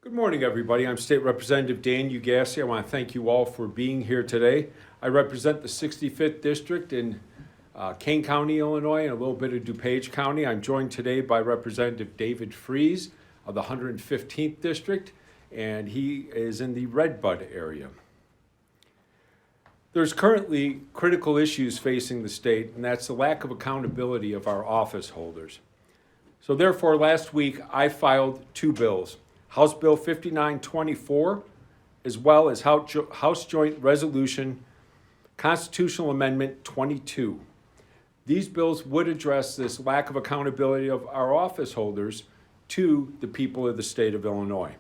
Good morning, everybody. I'm State Representative Dan Ugaste. I want to thank you all for being here today. I represent the 65th District in Kane County, Illinois, and a little bit of DuPage County. I'm joined today by Representative David Freese of the 115th District, and he is in the Red Bud area. There's currently critical issues facing the state, and that's the lack of accountability of our office holders. So therefore, last week, I filed two bills. House Bill 5924, as well as House Joint Resolution Constitutional Amendment 22. These bills would address this lack of accountability of our office holders to the people of the state of Illinois.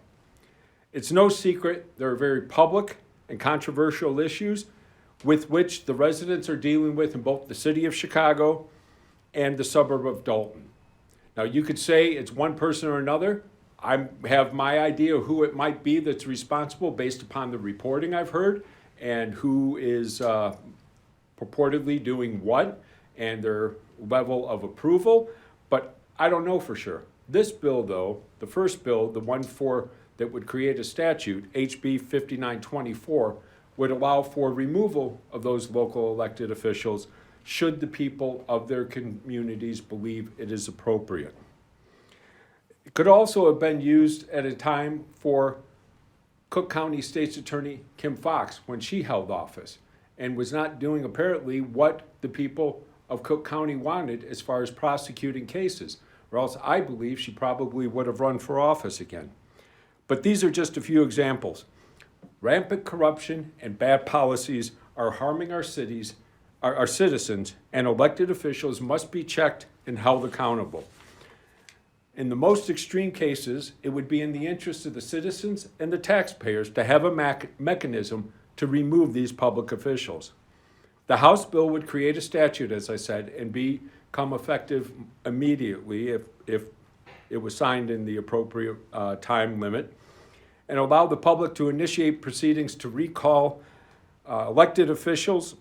It's no secret there are very public and controversial issues with which the residents are dealing with in both the city of Chicago and the suburb of Dalton. Now, you could say it's one person or another. I have my idea of who it might be that's responsible based upon the reporting I've heard and who is purportedly doing what and their level of approval, but I don't know for sure. This bill, though, the first bill, the one that would create a statute, HB 5924, would allow for removal of those local elected officials should the people of their communities believe it is appropriate. It could also have been used at a time for Cook County State's Attorney Kim Foxx when she held office and was not doing apparently what the people of Cook County wanted as far as prosecuting cases, or else I believe she probably would have run for office again. But these are just a few examples. Rampant corruption and bad policies are harming our cities, our citizens, and elected officials must be checked and held accountable. In the most extreme cases, it would be in the interest of the citizens and the taxpayers to have a mechanism to remove these public officials. The House bill would create a statute, as I said, and become effective immediately if it was signed in the appropriate time limit, and allow the public to initiate proceedings to recall elected officials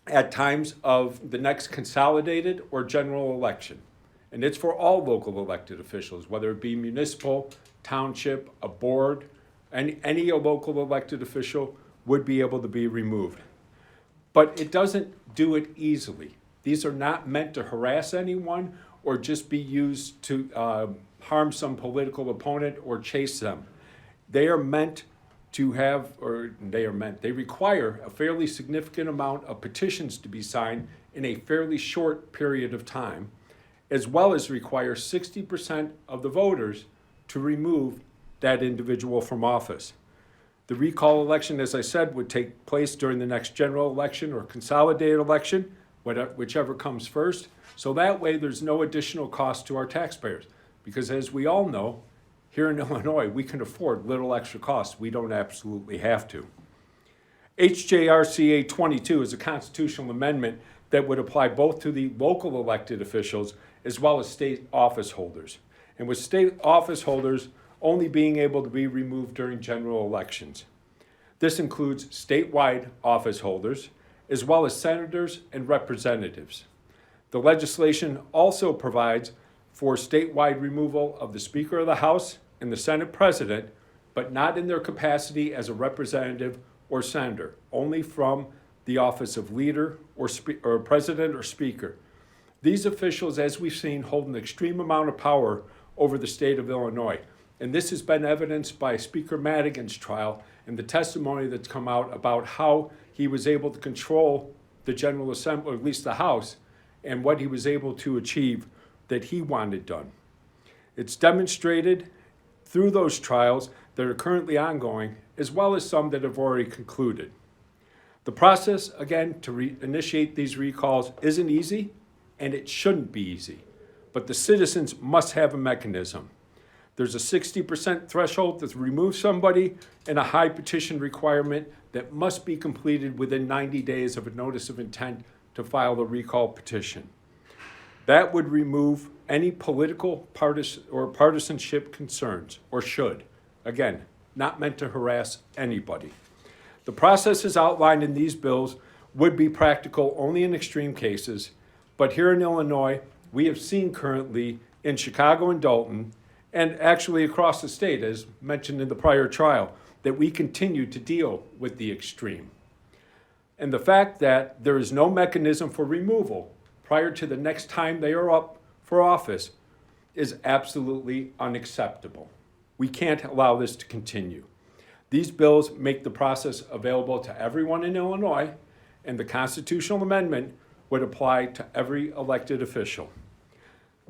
at times of the next consolidated or general election. And it's for all local elected officials, whether it be municipal, township, a board, any local elected official would be able to be removed. But it doesn't do it easily. These are not meant to harass anyone or just be used to harm some political opponent or chase them. They require a fairly significant amount of petitions to be signed in a fairly short period of time, as well as require 60% of the voters to remove that individual from office. The recall election, as I said, would take place during the next general election or consolidated election, whichever comes first. So that way there's no additional cost to our taxpayers. Because as we all know, here in Illinois, we can afford little extra costs. We don't absolutely have to. HJRCA 22 is a constitutional amendment that would apply both to the local elected officials as well as state office holders, and with state office holders only being able to be removed during general elections. This includes statewide office holders, as well as senators and representatives. The legislation also provides for statewide removal of the Speaker of the House and the Senate President, but not in their capacity as a representative or senator, only from the office of leader or president or speaker. These officials, as we've seen, hold an extreme amount of power over the state of Illinois. And this has been evidenced by Speaker Madigan's trial and the testimony that's come out about how he was able to control the General Assembly, or at least the House, and what he was able to achieve that he wanted done. It's demonstrated through those trials that are currently ongoing, as well as some that have already concluded. The process, again, to initiate these recalls isn't easy, and it shouldn't be easy, but the citizens must have a mechanism. There's a 60% threshold to remove somebody and a high petition requirement that must be completed within 90 days of a notice of intent to file the recall petition. That would remove any political partisanship concerns, or should. Again, not meant to harass anybody. The processes outlined in these bills would be practical only in extreme cases, but here in Illinois, we have seen currently in Chicago and Dalton, and actually across the state, as mentioned in the prior trial, that we continue to deal with the extreme. And the fact that there is no mechanism for removal prior to the next time they are up for office is absolutely unacceptable. We can't allow this to continue. These bills make the process available to everyone in Illinois, and the constitutional amendment would apply to every elected official.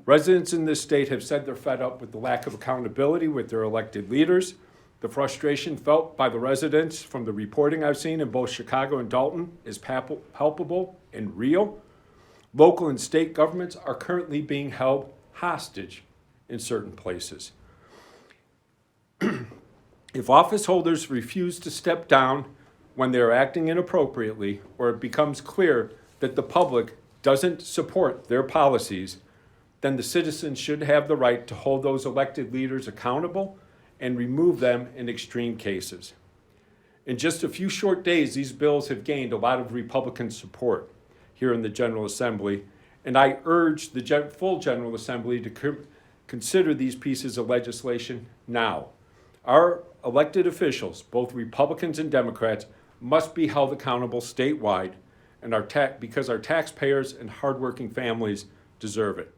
Residents in this state have said they're fed up with the lack of accountability with their elected leaders. The frustration felt by the residents from the reporting I've seen in both Chicago and Dalton is palpable and real. Local and state governments are currently being held hostage in certain places. If office holders refuse to step down when they are acting inappropriately, or it becomes clear that the public doesn't support their policies, then the citizens should have the right to hold those elected leaders accountable and remove them in extreme cases. In just a few short days, these bills have gained a lot of Republican support here in the General Assembly, and I urge the full General Assembly to consider these pieces of legislation now. Our elected officials, both Republicans and Democrats, must be held accountable statewide, and because our taxpayers and hardworking families deserve it.